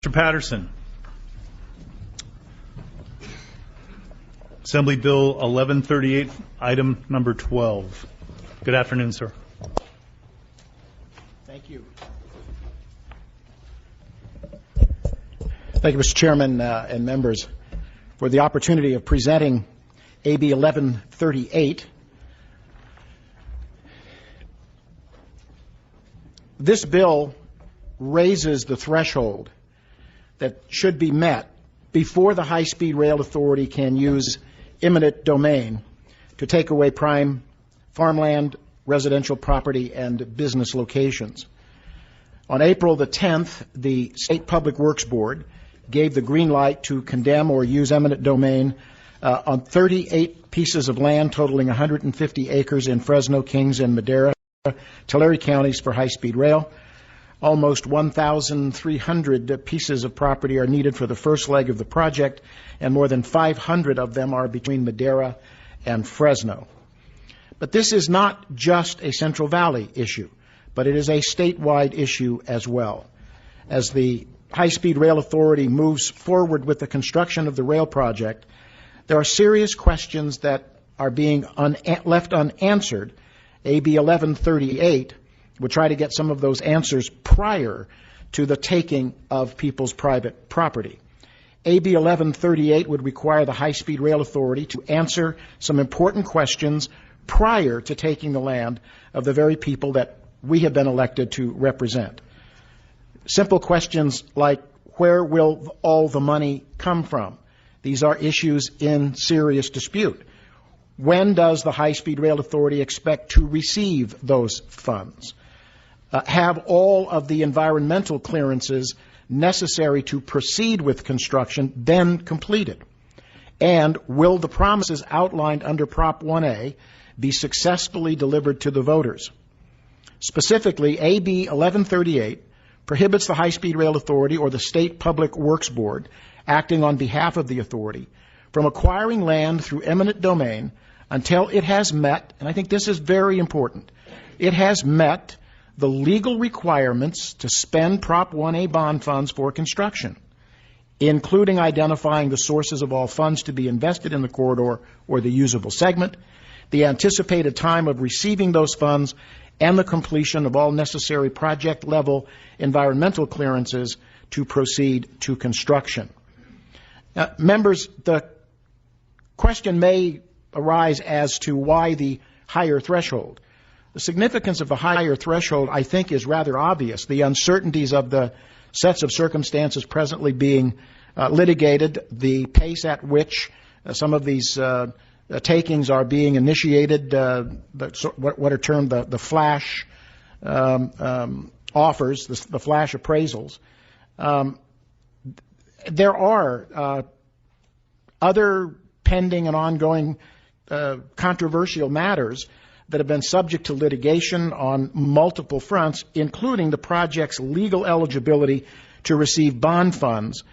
Mr. Patterson. Assembly Bill 1138, item number 12. Good afternoon, sir. Thank you. Thank you, Mr. Chairman and members, for the opportunity of presenting AB 1138. This bill raises the threshold that should be met before the High-Speed Rail Authority can use eminent domain to take away prime farmland, residential property, and business locations. On April the 10th, the State Public Works Board gave the green light to condemn or use eminent domain on 38 pieces of land totaling 150 acres in Fresno, Kings, and Madera, Tulare counties for high-speed rail. Almost 1,300 pieces of property are needed for the first leg of the project, and more than 500 of them are between Madera and Fresno. But this is not just a Central Valley issue, but it is a statewide issue as well. As the High-Speed Rail Authority moves forward with the construction of the rail project, there are serious questions that are being left unanswered. AB 1138 would try to get some of those answers prior to the taking of people's private property. AB 1138 would require the High-Speed Rail Authority to answer some important questions prior to taking the land of the very people that we have been elected to represent. Simple questions like, where will all the money come from? These are issues in serious dispute. When does the High-Speed Rail Authority expect to receive those funds? Have all of the environmental clearances necessary to proceed with construction been completed? And will the promises outlined under Prop 1A be successfully delivered to the voters? Specifically, AB 1138 prohibits the High-Speed Rail Authority or the State Public Works Board, acting on behalf of the authority, from acquiring land through eminent domain until it has met, and I think this is very important, it has met the legal requirements to spend Prop 1A bond funds for construction, including identifying the sources of all funds to be invested in the corridor or the usable segment, the anticipated time of receiving those funds, and the completion of all necessary project-level environmental clearances to proceed to construction. Members, the question may arise as to why the higher threshold. The significance of the higher threshold, I think, is rather obvious. The uncertainties of the sets of circumstances presently being litigated, the pace at which some of these takings are being initiated, what are termed the flash offers, the flash appraisals. There are other pending and ongoing controversial matters that have been subject to litigation on multiple fronts, including the project's legal eligibility to receive bond funds,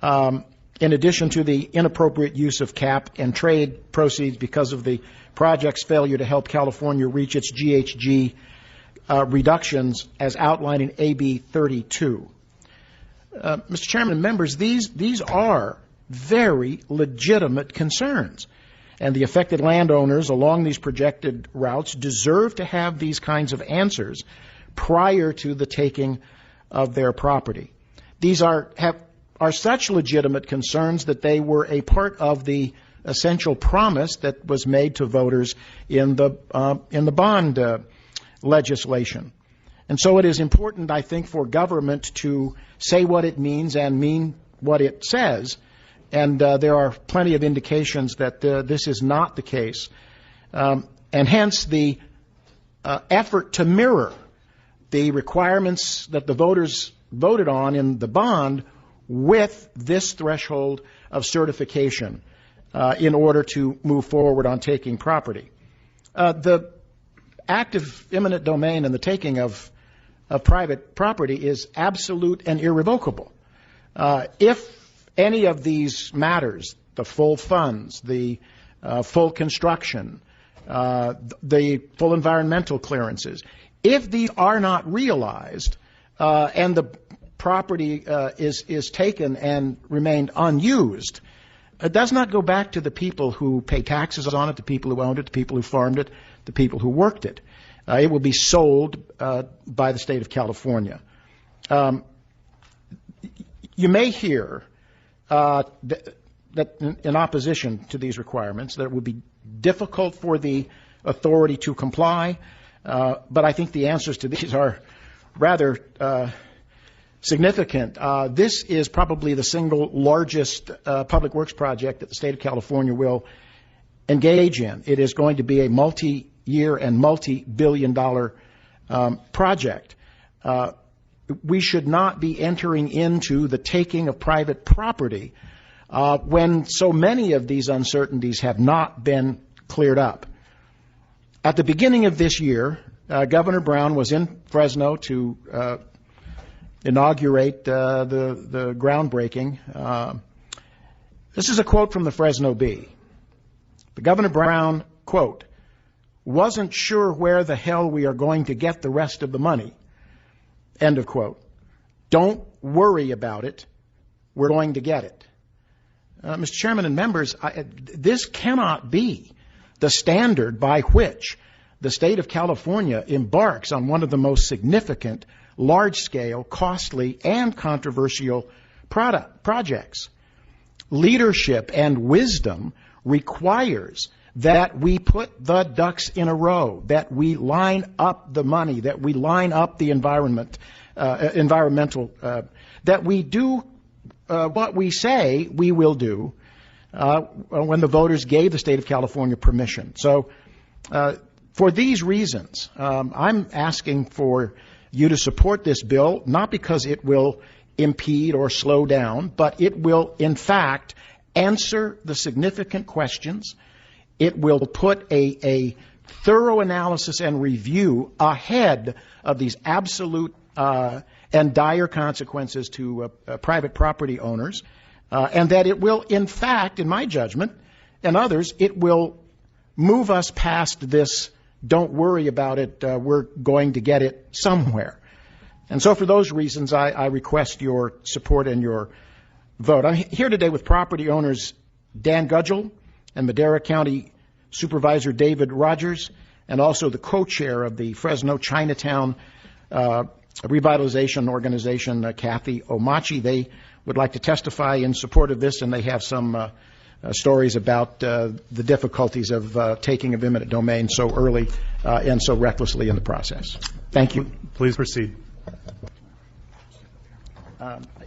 in addition to the inappropriate use of cap and trade proceeds because of the project's failure to help California reach its GHG reductions as outlined in AB 32. Mr. Chairman and members, these are very legitimate concerns. And the affected landowners along these projected routes deserve to have these kinds of answers prior to the taking of their property. These are such legitimate concerns that they were a part of the essential promise that was made to voters in the bond legislation. And so it is important, I think, for government to say what it means and mean what it says. And there are plenty of indications that this is not the case. And hence the effort to mirror the requirements that the voters voted on in the bond with this threshold of certification in order to move forward on taking property. The act of eminent domain and the taking of private property is absolute and irrevocable. If any of these matters, the full funds, the full construction, the full environmental clearances, if these are not realized and the property is taken and remained unused, it does not go back to the people who pay taxes on it, the people who owned it, the people who farmed it, the people who worked it. It will be sold by the state of California. You may hear that in opposition to these requirements, that it would be difficult for the authority to comply, but I think the answers to these are rather significant. This is probably the single largest public works project that the state of California will engage in. It is going to be a multi-year and multi-billion-dollar project. We should not be entering into the taking of private property when so many of these uncertainties have not been cleared up. At the beginning of this year, Governor Brown was in Fresno to inaugurate the groundbreaking. This is a quote from the Fresno Bee. The Governor Brown, quote, "wasn't sure where the hell we are going to get the rest of the money," end of quote. Don't worry about it. We're going to get it. Mr. Chairman and members, this cannot be the standard by which the state of California embarks on one of the most significant, large-scale, costly, and controversial projects. Leadership and wisdom requires that we put the ducks in a row, that we line up the money, that we line up the environmental, that we do what we say we will do when the voters gave the state of California permission. So for these reasons, I'm asking for you to support this bill, not because it will impede or slow down, but it will, in fact, answer the significant questions. It will put a thorough analysis and review ahead of these absolute and dire consequences to private property owners, and that it will, in fact, in my judgment, and others, it will move us past this, don't worry about it, we're going to get it somewhere. And so for those reasons, I request your support and your vote. I'm here today with property owners Dan Gudgel and Madera County Supervisor David Rogers, and also the co-chair of the Fresno Chinatown Revitalization Organization, Kathy Omachi. They would like to testify in support of this, and they have some stories about the difficulties of taking of eminent domain so early and so recklessly in the process. Thank you. Please proceed.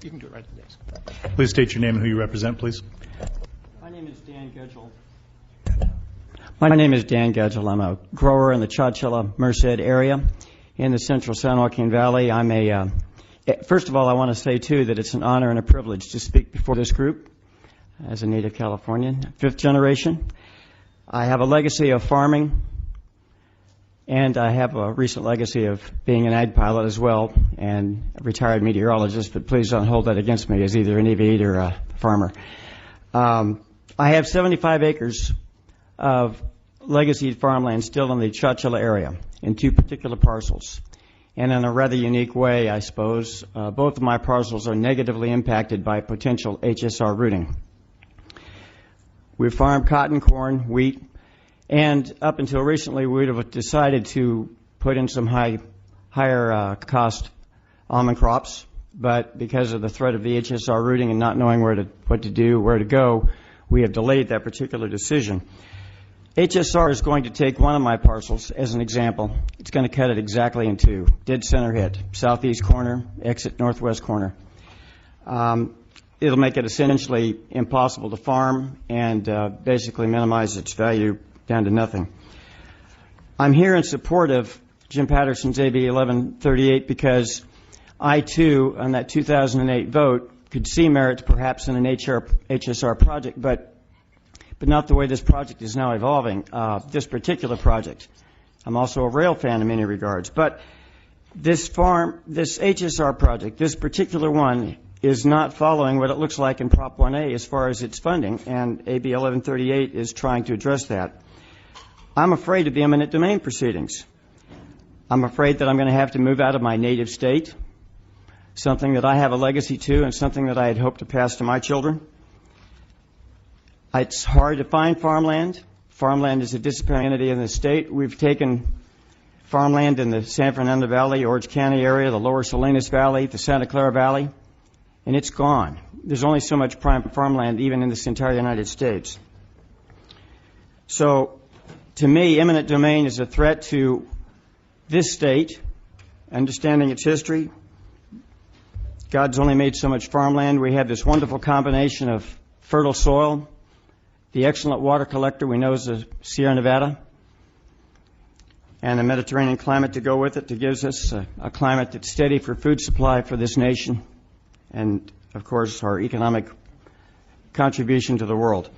You can do it right at the desk. Please state your name and who you represent, please. My name is Dan Gudgel. I'm a grower in the Chowchilla, Merced area in the central San Joaquin Valley. First of all, I want to say, too, that it's an honor and a privilege to speak before this group as a native Californian, fifth generation. I have a legacy of farming, and I have a recent legacy of being an ag pilot as well, and a retired meteorologist, but please don't hold that against me as either an aviator or a farmer. I have 75 acres of legacy farmland still in the Chowchilla area in two particular parcels. And in a rather unique way, I suppose, both of my parcels are negatively impacted by potential HSR rooting. We farm cotton, corn, wheat, and up until recently we would have decided to put in some higher cost almond crops, but because of the threat of the HSR rooting and not knowing what to do, where to go, we have delayed that particular decision. HSR is going to take one of my parcels as an example. It's going to cut it exactly in two. Dead center hit. Southeast corner, exit northwest corner. It'll make it essentially impossible to farm and basically minimize its value down to nothing. I'm here in support of Jim Patterson's AB 1138 because I, too, on that 2008 vote, could see merit perhaps in an HSR project, but not the way this project is now evolving, this particular project. I'm also a rail fan in many regards. But this HSR project, this particular one, is not following what it looks like in Prop 1A as far as its funding, and AB 1138 is trying to address that. I'm afraid of the eminent domain proceedings. I'm afraid that I'm going to have to move out of my native state, something that I have a legacy to and something that I had hoped to pass to my children. It's hard to find farmland. Farmland is a disciplinary entity in the state. We've taken farmland in the San Fernando Valley, Orange County area, the lower Salinas Valley, the Santa Clara Valley, and it's gone. There's only so much prime farmland even in this entire United States. So, to me, eminent domain is a threat to this state, understanding its history. God's only made so much farmland. We have this wonderful combination of fertile soil, the excellent water collector we know is the Sierra Nevada, and a Mediterranean climate to go with it that gives us a climate that's steady for food supply for this nation and, of course, our economic contribution to the world.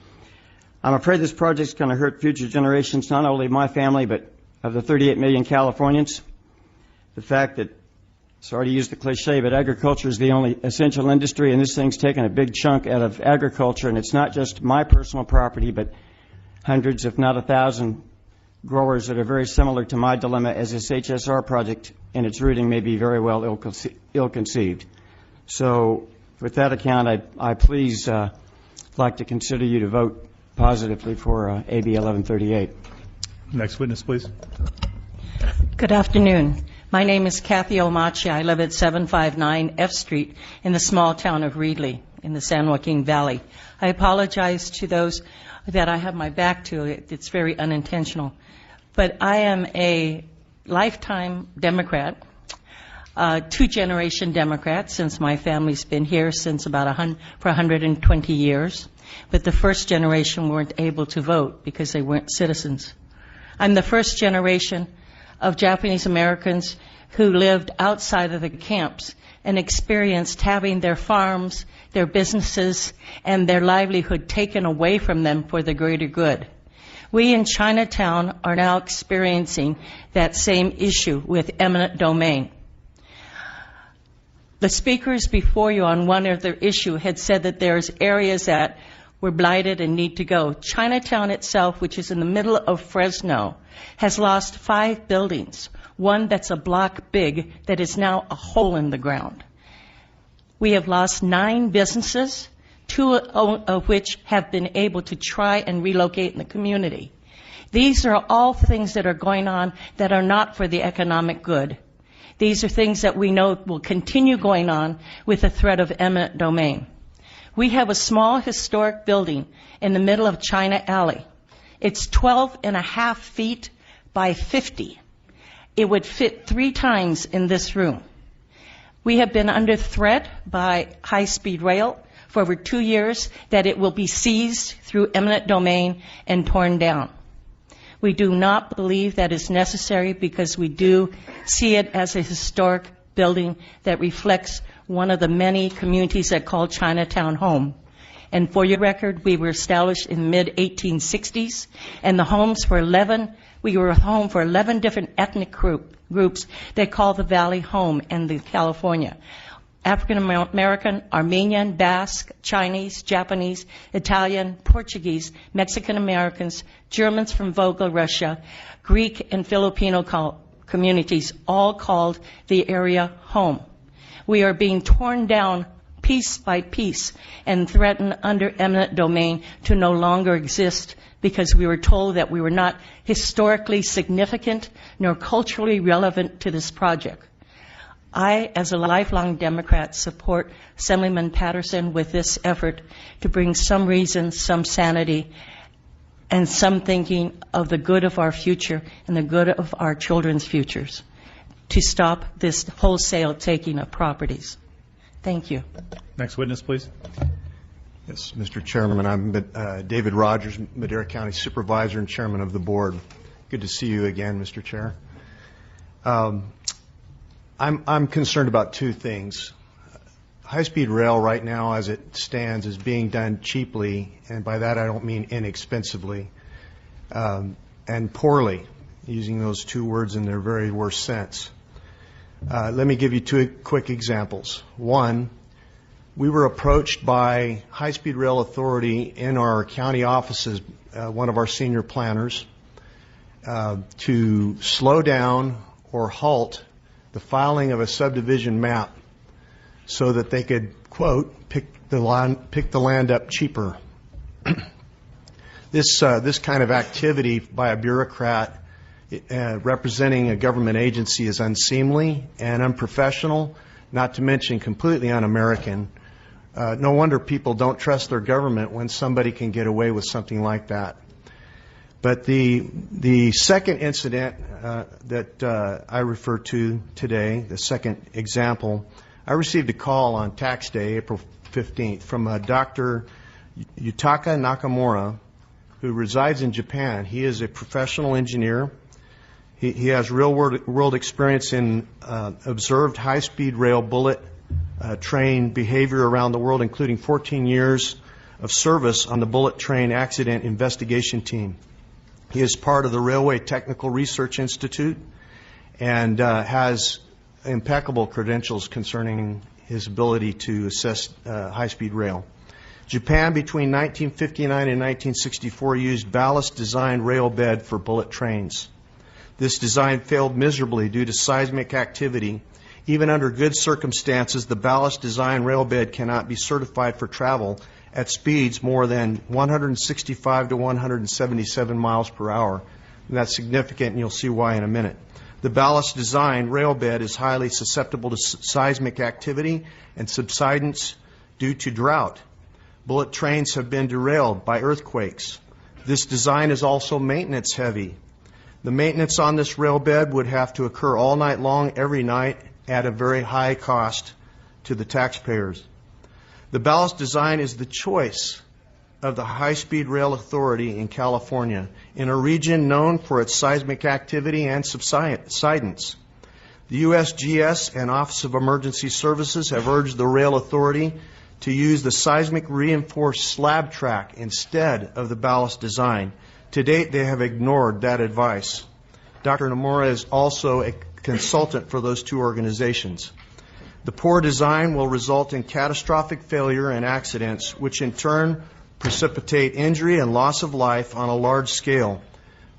I'm afraid this project's going to hurt future generations, not only my family, but of the 38 million Californians. The fact that, sorry to use the cliche, but agriculture is the only essential industry, and this thing's taken a big chunk out of agriculture, and it's not just my personal property, but hundreds, if not 1,000, growers that are very similar to my dilemma as this HSR project and its rooting may be very well ill-conceived. So with that account, I please like to consider you to vote positively for AB 1138. Next witness, please. Good afternoon. My name is Kathy Omachi. I live at 759 F Street in the small town of Reedley in the San Joaquin Valley. I apologize to those that I have my back to. It's very unintentional. But I am a lifetime Democrat, two-generation Democrat, since my family's been here since about for 120 years. But the first generation weren't able to vote because they weren't citizens. I'm the first generation of Japanese Americans who lived outside of the camps and experienced having their farms, their businesses, and their livelihood taken away from them for the greater good. We in Chinatown are now experiencing that same issue with eminent domain. The speakers before you on one other issue had said that there's areas that were blighted and need to go. Chinatown itself, which is in the middle of Fresno, has lost 5 buildings, one that's a block big that is now a hole in the ground. We have lost 9 businesses, 2 of which have been able to try and relocate in the community. These are all things that are going on that are not for the economic good. These are things that we know will continue going on with the threat of eminent domain. We have a small historic building in the middle of China Alley. It's 12.5 feet by 50. It would fit 3 times in this room. We have been under threat by high-speed rail for over 2 years that it will be seized through eminent domain and torn down. We do not believe that is necessary because we do see it as a historic building that reflects one of the many communities that call Chinatown home. And for your record, we were established in the mid-1860s, and the homes for we were home for 11 different ethnic groups that call the Valley home in California. African American, Armenian, Basque, Chinese, Japanese, Italian, Portuguese, Mexican Americans, Germans from Volga, Russia, Greek and Filipino communities, all called the area home. We are being torn down piece by piece and threatened under eminent domain to no longer exist because we were told that we were not historically significant nor culturally relevant to this project. I, as a lifelong Democrat, support Assemblyman Patterson with this effort to bring some reason, some sanity, and some thinking of the good of our future and the good of our children's futures to stop this wholesale taking of properties. Thank you. Next witness, please. Yes, Mr. Chairman, I'm David Rogers, Madera County Supervisor and Chairman of the Board. Good to see you again, Mr. Chair. I'm concerned about 2 things. High-speed rail right now, as it stands, is being done cheaply, and by that I don't mean inexpensively, and poorly, using those 2 words in their very worst sense. Let me give you 2 quick examples. One, we were approached by High-Speed Rail Authority in our county offices, one of our senior planners, to slow down or halt the filing of a subdivision map so that they could, quote, pick the land up cheaper. This kind of activity by a bureaucrat representing a government agency is unseemly and unprofessional, not to mention completely un-American. No wonder people don't trust their government when somebody can get away with something like that. But the second incident that I refer to today, the second example, I received a call on tax day, April 15th, from Dr. Yutaka Nakamura, who resides in Japan. He is a professional engineer. He has real-world experience in observed high-speed rail bullet train behavior around the world, including 14 years of service on the bullet train accident investigation team. He is part of the Railway Technical Research Institute and has impeccable credentials concerning his ability to assess high-speed rail. Japan, between 1959 and 1964, used ballast-designed rail bed for bullet trains. This design failed miserably due to seismic activity. Even under good circumstances, the ballast-designed rail bed cannot be certified for travel at speeds more than 165 to 177 miles per hour. And that's significant, and you'll see why in a minute. The ballast-designed rail bed is highly susceptible to seismic activity and subsidence due to drought. Bullet trains have been derailed by earthquakes. This design is also maintenance heavy. The maintenance on this rail bed would have to occur all night long, every night, at a very high cost to the taxpayers. The ballast design is the choice of the High-Speed Rail Authority in California, in a region known for its seismic activity and subsidence. The USGS and Office of Emergency Services have urged the Rail Authority to use the seismic reinforced slab track instead of the ballast design. To date, they have ignored that advice. Dr. Nomura is also a consultant for those two organizations. The poor design will result in catastrophic failure and accidents, which in turn precipitate injury and loss of life on a large scale.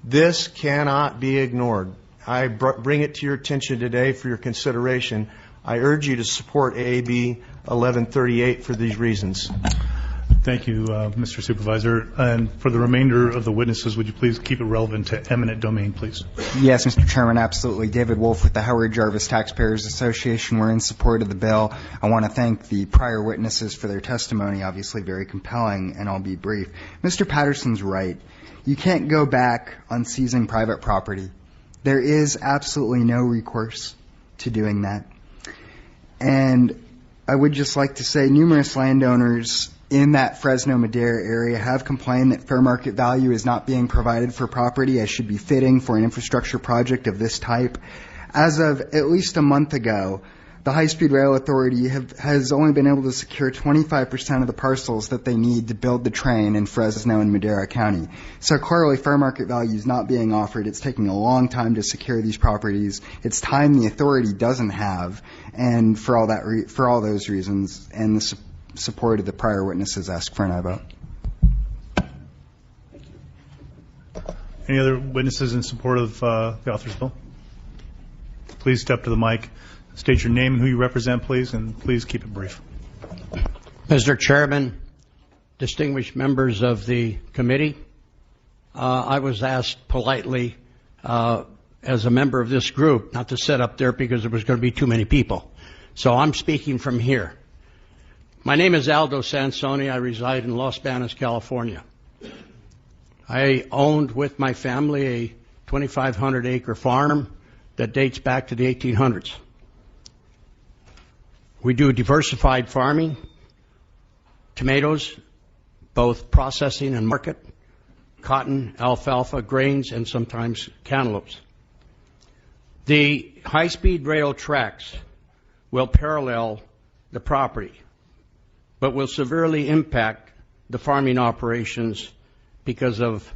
This cannot be ignored. I bring it to your attention today for your consideration. I urge you to support AB 1138 for these reasons. Thank you, Mr. Supervisor. And for the remainder of the witnesses, would you please keep it relevant to eminent domain, please? Yes, Mr. Chairman, absolutely. David Wolf with the Howard Jarvis Taxpayers Association. We're in support of the bill. I want to thank the prior witnesses for their testimony, obviously very compelling, and I'll be brief. Mr. Patterson's right. You can't go back on seizing private property. There is absolutely no recourse to doing that. And I would just like to say numerous landowners in that Fresno Madera area have complained that fair market value is not being provided for property as should be fitting for an infrastructure project of this type. As of at least a month ago, the High-Speed Rail Authority has only been able to secure 25% of the parcels that they need to build the train in Fresno and Madera County. So clearly fair market value is not being offered. It's taking a long time to secure these properties. It's time the authority doesn't have. And for all those reasons and the support of the prior witnesses, ask for an aye vote. Any other witnesses in support of the author's bill? Please step to the mic. State your name and who you represent, please, and please keep it brief. Mr. Chairman, distinguished members of the committee, I was asked politely as a member of this group not to sit up there because there was going to be too many people. So I'm speaking from here. My name is Aldo Sansoni. I reside in Los Banos, California. I owned with my family a 2,500-acre farm that dates back to the 1800s. We do diversified farming, tomatoes, both processing and market, cotton, alfalfa, grains, and sometimes cantaloupes. The high-speed rail tracks will parallel the property, but will severely impact the farming operations because of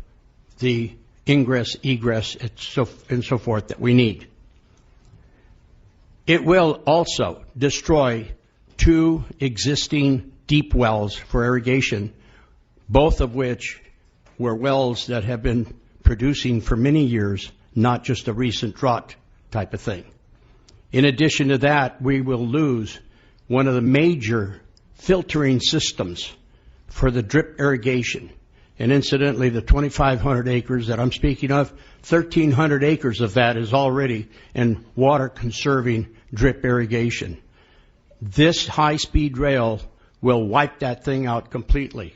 the ingress, egress, and so forth that we need. It will also destroy 2 existing deep wells for irrigation, both of which were wells that have been producing for many years, not just a recent drought type of thing. In addition to that, we will lose one of the major filtering systems for the drip irrigation. And incidentally, the 2,500 acres that I'm speaking of, 1,300 acres of that is already in water-conserving drip irrigation. This high-speed rail will wipe that thing out completely.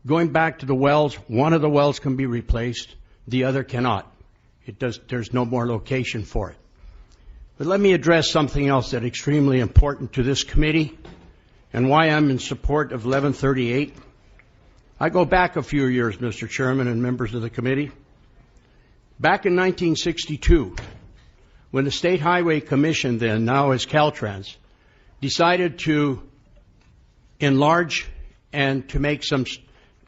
Going back to the wells, one of the wells can be replaced, the other cannot. There's no more location for it. But let me address something else that's extremely important to this committee and why I'm in support of 1138. I go back a few years, Mr. Chairman and members of the committee. Back in 1962, when the State Highway Commission, then now as Caltrans, decided to enlarge and to make some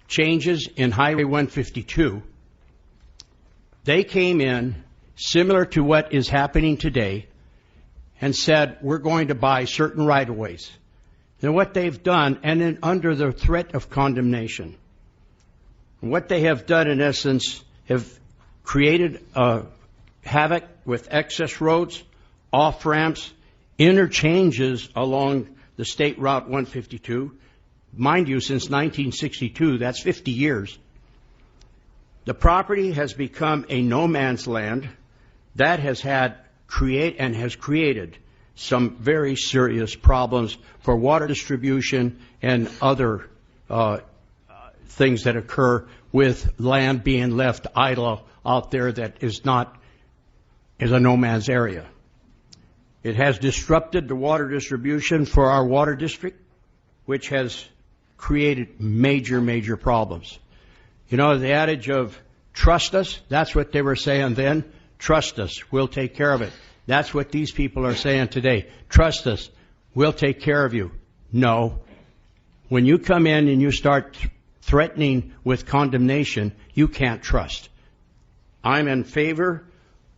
changes in Highway 152, they came in similar to what is happening today and said, we're going to buy certain right-of-ways. And what they've done, and then under the threat of condemnation, what they have done in essence have created havoc with excess roads, off-ramps, interchanges along the State Route 152. Mind you, since 1962, that's 50 years. The property has become a no man's land that has created some very serious problems for water distribution and other things that occur with land being left idle out there that is a no man's area. It has disrupted the water distribution for our water district, which has created major problems. You know, the adage of trust us, that's what they were saying then. Trust us, we'll take care of it. That's what these people are saying today. Trust us, we'll take care of you. No. When you come in and you start threatening with condemnation, you can't trust. I'm in favor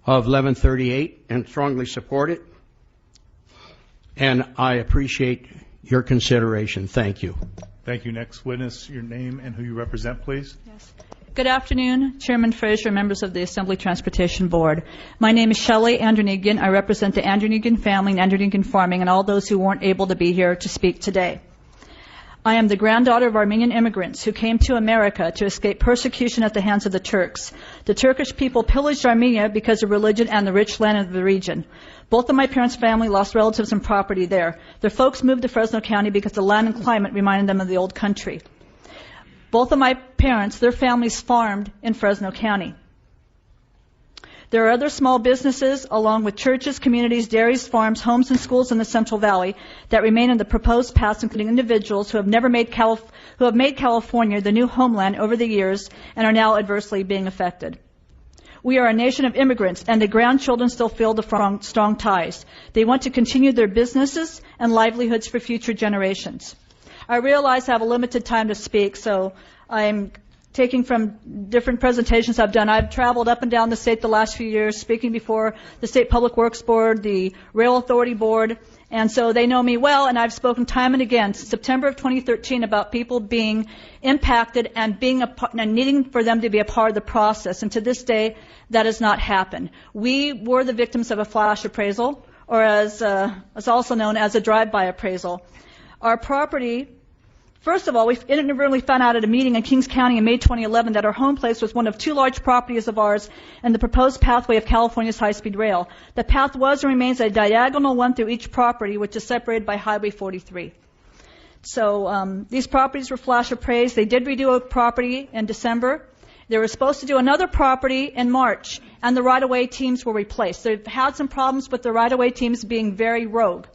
of 1138 and strongly support it. And I appreciate your consideration. Thank you. Thank you. Next witness, your name and who you represent, please. Yes. Good afternoon, Chairman Fraser, members of the Assembly Transportation Board. My name is Shelley Andronigian. I represent the Andronigian family and Andronigian farming and all those who weren't able to be here to speak today. I am the granddaughter of Armenian immigrants who came to America to escape persecution at the hands of the Turks. The Turkish people pillaged Armenia because of religion and the rich land of the region. Both of my parents' family lost relatives and property there. Their folks moved to Fresno County because the land and climate reminded them of the old country. Both of my parents, their families farmed in Fresno County. There are other small businesses, along with churches, communities, dairies, farms, homes, and schools in the Central Valley that remain in the proposed paths, including individuals who have made California the new homeland over the years and are now adversely being affected. We are a nation of immigrants, and the grandchildren still feel the strong ties. They want to continue their businesses and livelihoods for future generations. I realize I have a limited time to speak, so I'm taking from different presentations I've done. I've traveled up and down the state the last few years, speaking before the State Public Works Board, the Rail Authority Board, and so they know me well, and I've spoken time and again since September of 2013 about people being impacted and needing for them to be a part of the process. And to this day, that has not happened. We were the victims of a flash appraisal, or as also known as a drive-by appraisal. Our property, first of all, we inadvertently found out at a meeting in Kings County in May 2011 that our home place was one of two large properties of ours and the proposed pathway of California's high-speed rail. The path was and remains a diagonal one through each property, which is separated by Highway 43. So these properties were flash appraised. They did redo a property in December. They were supposed to do another property in March, and the right-of-way teams were replaced. They've had some problems with the right-of-way teams being very rogue.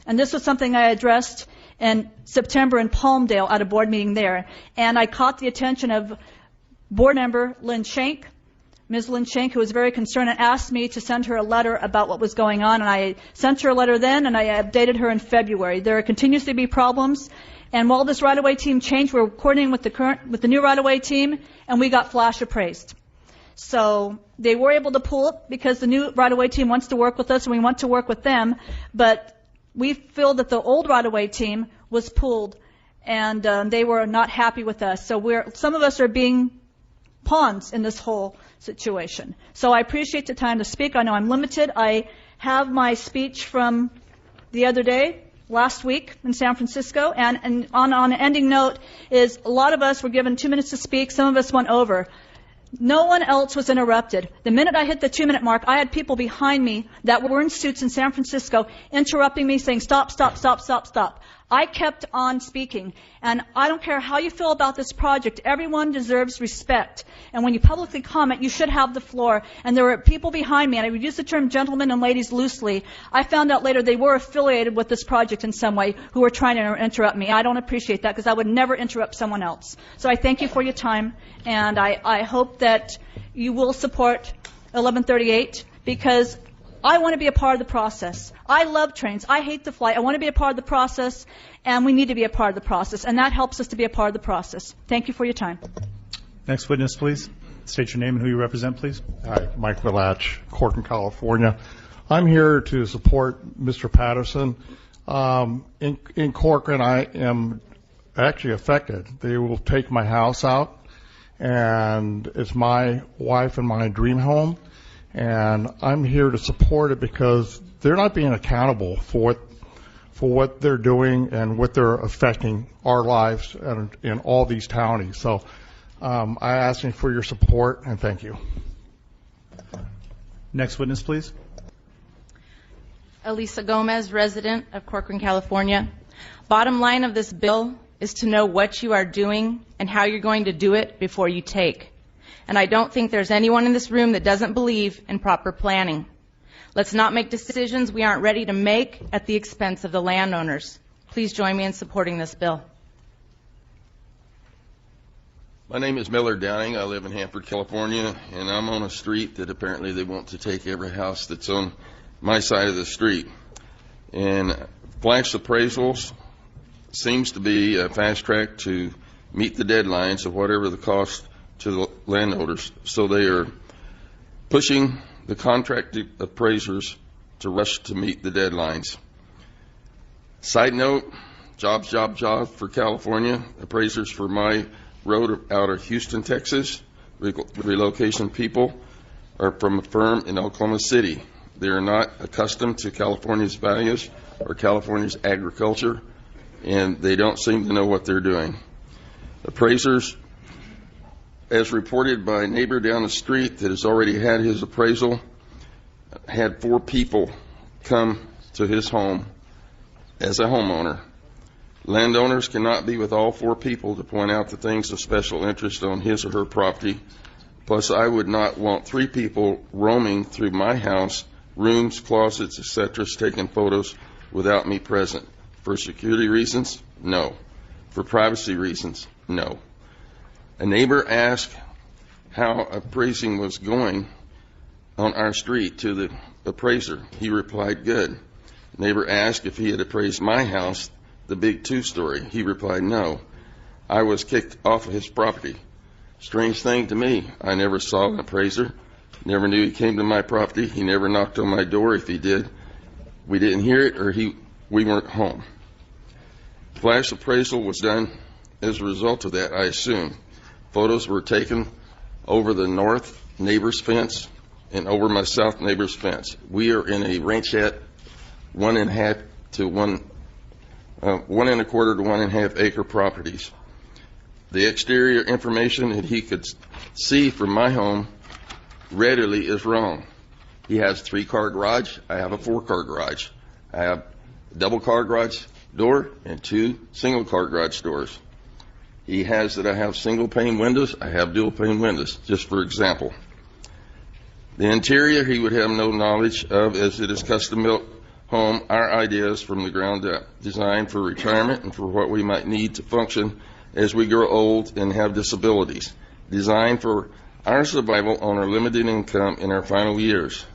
And this was something I addressed in September in Palmdale at a board meeting there. And I caught the attention of board member Lynn Shank, Ms. Lynn Shank, who was very concerned and asked me to send her a letter about what was going on. And I sent her a letter then, and I updated her in February. There continues to be problems. And while this right-of-way team changed, we're coordinating with the new right-of-way team, and we got flash appraised. So they were able to pull it because the new right-of-way team wants to work with us, and we want to work with them. But we feel that the old right-of-way team was pulled, and they were not happy with us. So some of us are being pawns in this whole situation. So I appreciate the time to speak. I know I'm limited. I have my speech from the other day, last week in San Francisco. And on an ending note is a lot of us were given 2 minutes to speak. Some of us went over. No one else was interrupted. The minute I hit the 2-minute mark, I had people behind me that were in suits in San Francisco interrupting me, saying, stop, stop, stop, stop, stop. I kept on speaking. And I don't care how you feel about this project. Everyone deserves respect. And when you publicly comment, you should have the floor. And there were people behind me, and I would use the term gentlemen and ladies loosely. I found out later they were affiliated with this project in some way who were trying to interrupt me. I don't appreciate that because I would never interrupt someone else. So I thank you for your time, and I hope that you will support 1138 because I want to be a part of the process. I love trains. I hate the flight. I want to be a part of the process, and we need to be a part of the process, and that helps us to be a part of the process. Thank you for your time. Next witness, please. State your name and who you represent, please. Hi, Mike Villatch, Corcoran, California. I'm here to support Mr. Patterson. In Corcoran, I am actually affected. They will take my house out, and it's my wife and my dream home. And I'm here to support it because they're not being accountable for what they're doing and what they're affecting our lives in all these counties. So I ask you for your support, and thank you. Next witness, please. Elisa Gomez, resident of Corcoran, California. Bottom line of this bill is to know what you are doing and how you're going to do it before you take. And I don't think there's anyone in this room that doesn't believe in proper planning. Let's not make decisions we aren't ready to make at the expense of the landowners. Please join me in supporting this bill. My name is Miller Downing. I live in Hanford, California, and I'm on a street that apparently they want to take every house that's on my side of the street. And flash appraisals seems to be a fast track to meet the deadlines of whatever the cost to the landowners. So they are pushing the contracted appraisers to rush to meet the deadlines. Side note, jobs for California. Appraisers for my road out of Houston, Texas, relocation people are from a firm in Oklahoma City. They are not accustomed to California's values or California's agriculture, and they don't seem to know what they're doing. Appraisers, as reported by a neighbor down the street that has already had his appraisal, had 4 people come to his home as a homeowner. Landowners cannot be with all 4 people to point out the things of special interest on his or her property. Plus, I would not want 3 people roaming through my house, rooms, closets, etc., taking photos without me present. For security reasons? No. For privacy reasons? No. A neighbor asked how appraising was going on our street to the appraiser. He replied, good. Neighbor asked if he had appraised my house, the big 2-story. He replied, no. I was kicked off of his property. Strange thing to me. I never saw an appraiser. Never knew he came to my property. He never knocked on my door. If he did, we didn't hear it, or we weren't home. Flash appraisal was done as a result of that, I assume. Photos were taken over the north neighbor's fence and over my south neighbor's fence. We are in a ranchette, 1.25 to 1.25 acre properties. The exterior information that he could see from my home readily is wrong. He has 3-car garage. I have a 4-car garage. I have a double-car garage door and 2 single-car garage doors. He has that I have single-pane windows. I have dual-pane windows, just for example. The interior he would have no knowledge of, as it is custom-built home. Our ideas from the ground up, designed for retirement and for what we might need to function as we grow old and have disabilities. Designed for our survival on our limited income in our final years.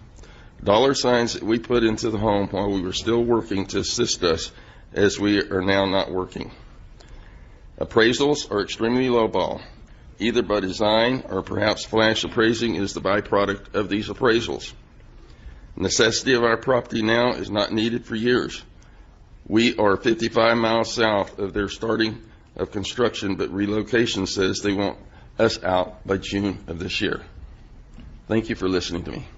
Dollar signs that we put into the home while we were still working to assist us as we are now not working. Appraisals are extremely lowball, either by design or perhaps flash appraising is the byproduct of these appraisals. Necessity of our property now is not needed for years. We are 55 miles south of their starting of construction, but relocation says they want us out by June of this year. Thank you for listening to me.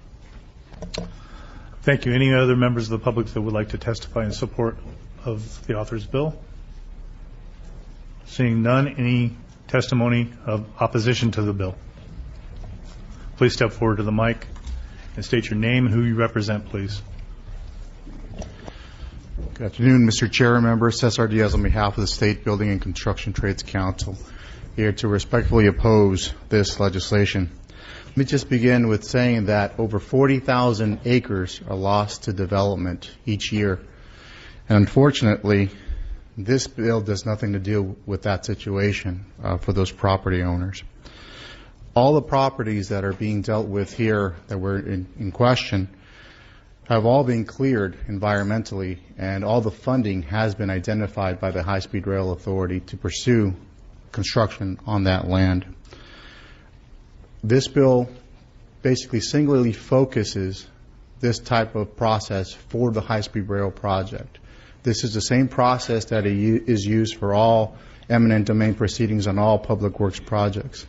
Thank you. Any other members of the public that would like to testify in support of of the author's bill? Seeing none, any testimony of opposition to the bill? Please step forward to the mic and state your name and who you represent, please. Good afternoon, Mr. Chair and members. Cesar Diaz on behalf of the State Building and Construction Trades Council, here to respectfully oppose this legislation. Let me just begin with saying that over 40,000 acres are lost to development each year. And unfortunately, this bill does nothing to deal with that situation for those property owners. All the properties that are being dealt with here that were in question have all been cleared environmentally, and all the funding has been identified by the High Speed Rail Authority to pursue construction on that land. This bill basically singularly focuses this type of process for the High Speed Rail project. This is the same process that is used for all eminent domain proceedings on all public works projects.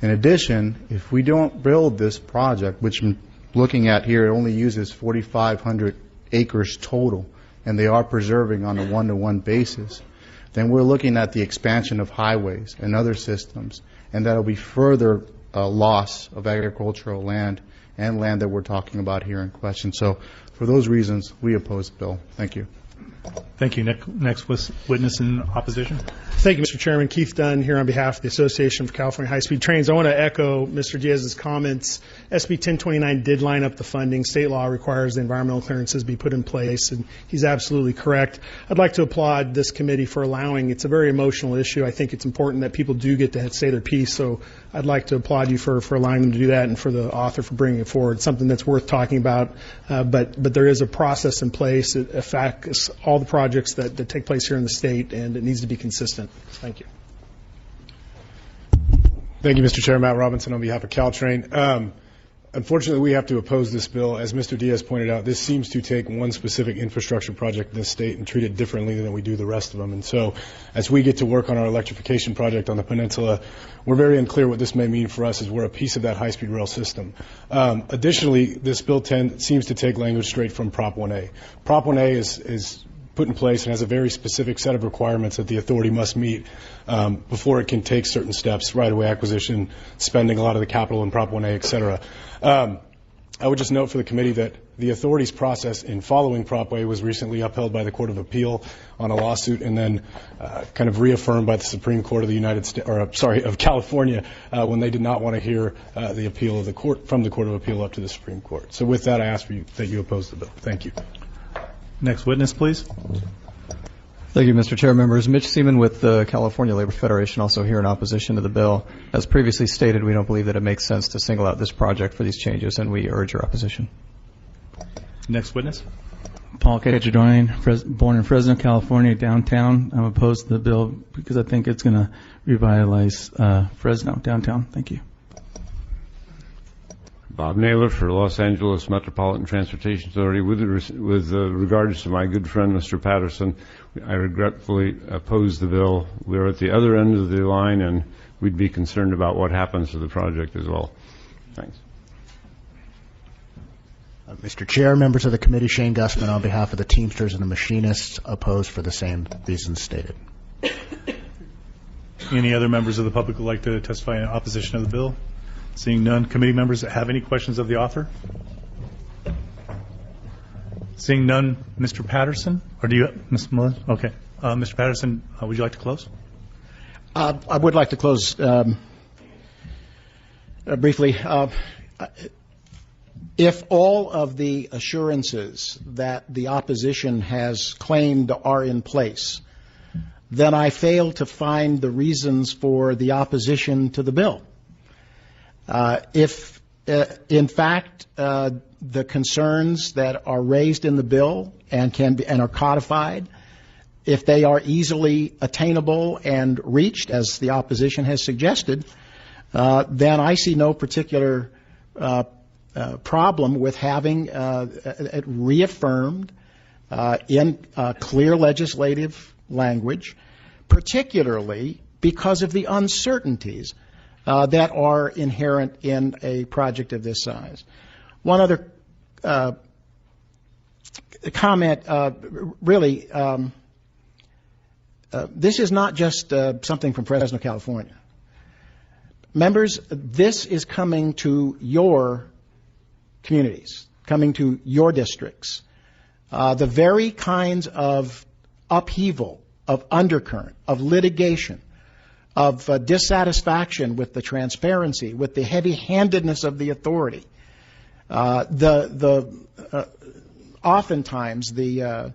In addition, if we don't build this project, which I'm looking at here, it only uses 4,500 acres total, and they are preserving on a one-to-one basis, then we're looking at the expansion of highways and other systems, and that will be further loss of agricultural land and land that we're talking about here in question. So for those reasons, we oppose the bill. Thank you. Thank you. Next witness in opposition. Thank you, Mr. Chairman. Keith Dunn here on behalf of the Association for California High-Speed Trains. I want to echo Mr. Diaz's comments. SB 1029 did line up the funding. State law requires the environmental clearances be put in place, and he's absolutely correct. I'd like to applaud this committee for allowing. It's a very emotional issue. I think it's important that people do get to say their piece, so I'd like to applaud you for allowing them to do that, and for the author for bringing it forward. It's something that's worth talking about, but there is a process in place. It affects all the projects that take place here in the state, and it needs to be consistent. Thank you. Thank you, Mr. Chair. Matt Robinson on behalf of Caltrain. Unfortunately, we have to oppose this bill. As Mr. Diaz pointed out, this seems to take one specific infrastructure project in this state and treat it differently than we do the rest of them. And so as we get to work on our electrification project on the peninsula, we're very unclear what this may mean for us, as we're a piece of that high-speed rail system. Additionally, this bill seems to take language straight from Prop 1A. Prop 1A is put in place and has a very specific set of requirements that the authority must meet before it can take certain steps, right-of-way acquisition, spending a lot of the capital in Prop 1A, et cetera. I would just note for the committee that the authority's process in following Prop A was recently upheld by the Court of Appeal on a lawsuit, and then kind of reaffirmed by the Supreme Court of the of California when they did not want to hear the appeal of the court from the Court of Appeal up to the Supreme Court. So with that, I ask that you oppose the bill. Thank you. Next witness, please. Thank you, Mr. Chair. Members, Mitch Seaman with the California Labor Federation, also here in opposition to the bill. As previously stated, we don't believe that it makes sense to single out this project for these changes, and we urge your opposition. Next witness. Paul Cajadorian, born in Fresno, California, downtown. I'm opposed to the bill because I think it's going to revitalize Fresno, downtown. Thank you. Bob Naylor for Los Angeles Metropolitan Transportation Authority. With regards to my good friend, Mr. Patterson, I regretfully oppose the bill. We're at the other end of the line, and we'd be concerned about what happens to the project as well. Thanks. Mr. Chair, members of the committee, Shane Gussman on behalf of the Teamsters and the Machinists, opposed for the same reasons stated. Any other members of the public who would like to testify in opposition of the bill? Seeing none, committee members that have any questions of the author? Seeing none, Mr. Patterson, or do you, Ms. Mullen? Okay. Mr. Patterson, would you like to close? I would like to close briefly. If all of the assurances that the opposition has claimed are in place, then I fail to find the reasons for the opposition to the bill. If, in fact, the concerns that are raised in the bill and are codified, if they are easily attainable and reached, as the opposition has suggested, then I see no particular problem with having it reaffirmed in clear legislative language, particularly because of the uncertainties that are inherent in a project of this size. One other comment, really, this is not just something from Fresno, California. Members, this is coming to your communities, coming to your districts. The very kinds of upheaval, of undercurrent, of litigation, of dissatisfaction with the transparency, with the heavy-handedness of the authority, oftentimes the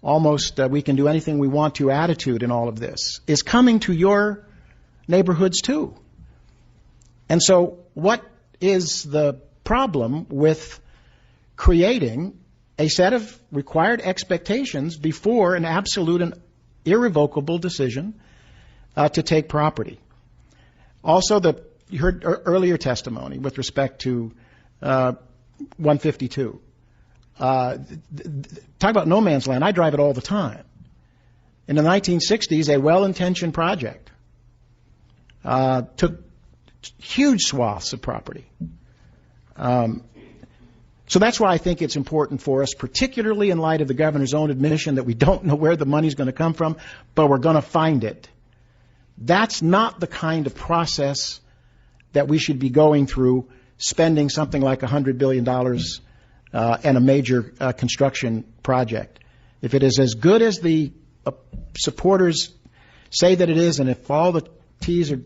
almost we can do anything we want to attitude in all of this is coming to your neighborhoods too. And so what is the problem with creating a set of required expectations before an absolute and irrevocable decision to take property? Also, you heard earlier testimony with respect to 152. Talk about no man's land. I drive it all the time. In the 1960s, a well-intentioned project took huge swaths of property. So that's why I think it's important for us, particularly in light of the governor's own admission that we don't know where the money's going to come from, but we're going to find it. That's not the kind of process that we should be going through, spending something like $100 billion and a major construction project. If it is as good as the supporters say that it is, and if all the T's are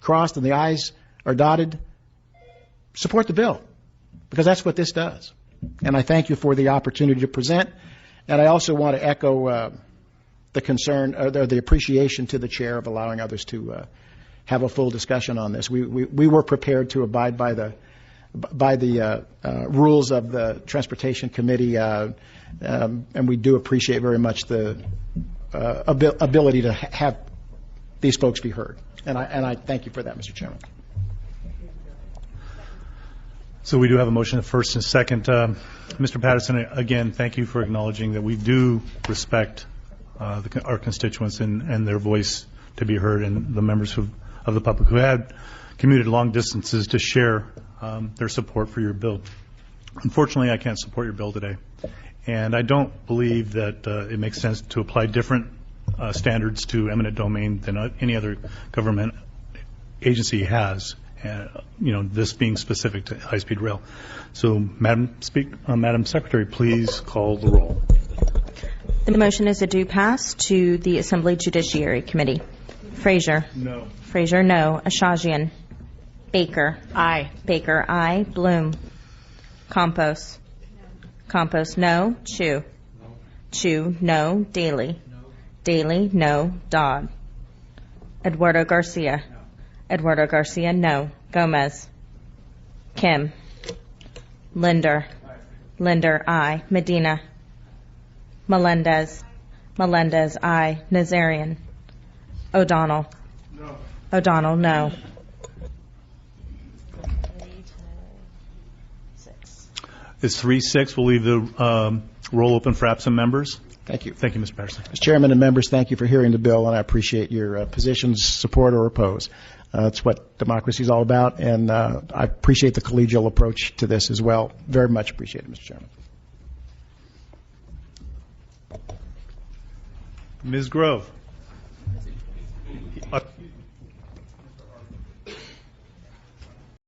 crossed and the I's are dotted, support the bill, because that's what this does. And I thank you for the opportunity to present. And I also want to echo the concern or the appreciation to the chair of allowing others to have a full discussion on this. We were prepared to abide by the rules of the Transportation Committee, and we do appreciate very much the ability to have these folks be heard. And I thank you for that, Mr. Chairman. So we do have a motion, first and second. Mr. Patterson, again, thank you for acknowledging that we do respect our constituents and their voice to be heard, and the members of the public who had commuted long distances to share their support for your bill. Unfortunately, I can't support your bill today, and I don't believe that it makes sense to apply different standards to eminent domain than any other government agency has. This being specific to high-speed rail. So, Madam Secretary, please call the roll. The motion is a due pass to the Assembly Judiciary Committee. Frazier. No. Frazier, no. Ashajian. Baker. Aye. Baker, aye. Bloom. Campos. Campos, no. Chu. Chu, no. Daly. Daly, no. Dodd. Eduardo Garcia. Eduardo Garcia, no. Gomez. Kim. Linder. Linder, aye. Medina. Melendez. Melendez, aye. Nazarian. O'Donnell. No. O'Donnell, no. It's 3-6. We'll leave the roll open for absent members. Thank you. Thank you, Mr. Patterson. Mr. Chairman and members, thank you for hearing the bill, and I appreciate your positions, support or oppose. That's what democracy is all about, and I appreciate the collegial approach to this as well. Very much appreciate it, Mr. Chairman. Ms. Grove.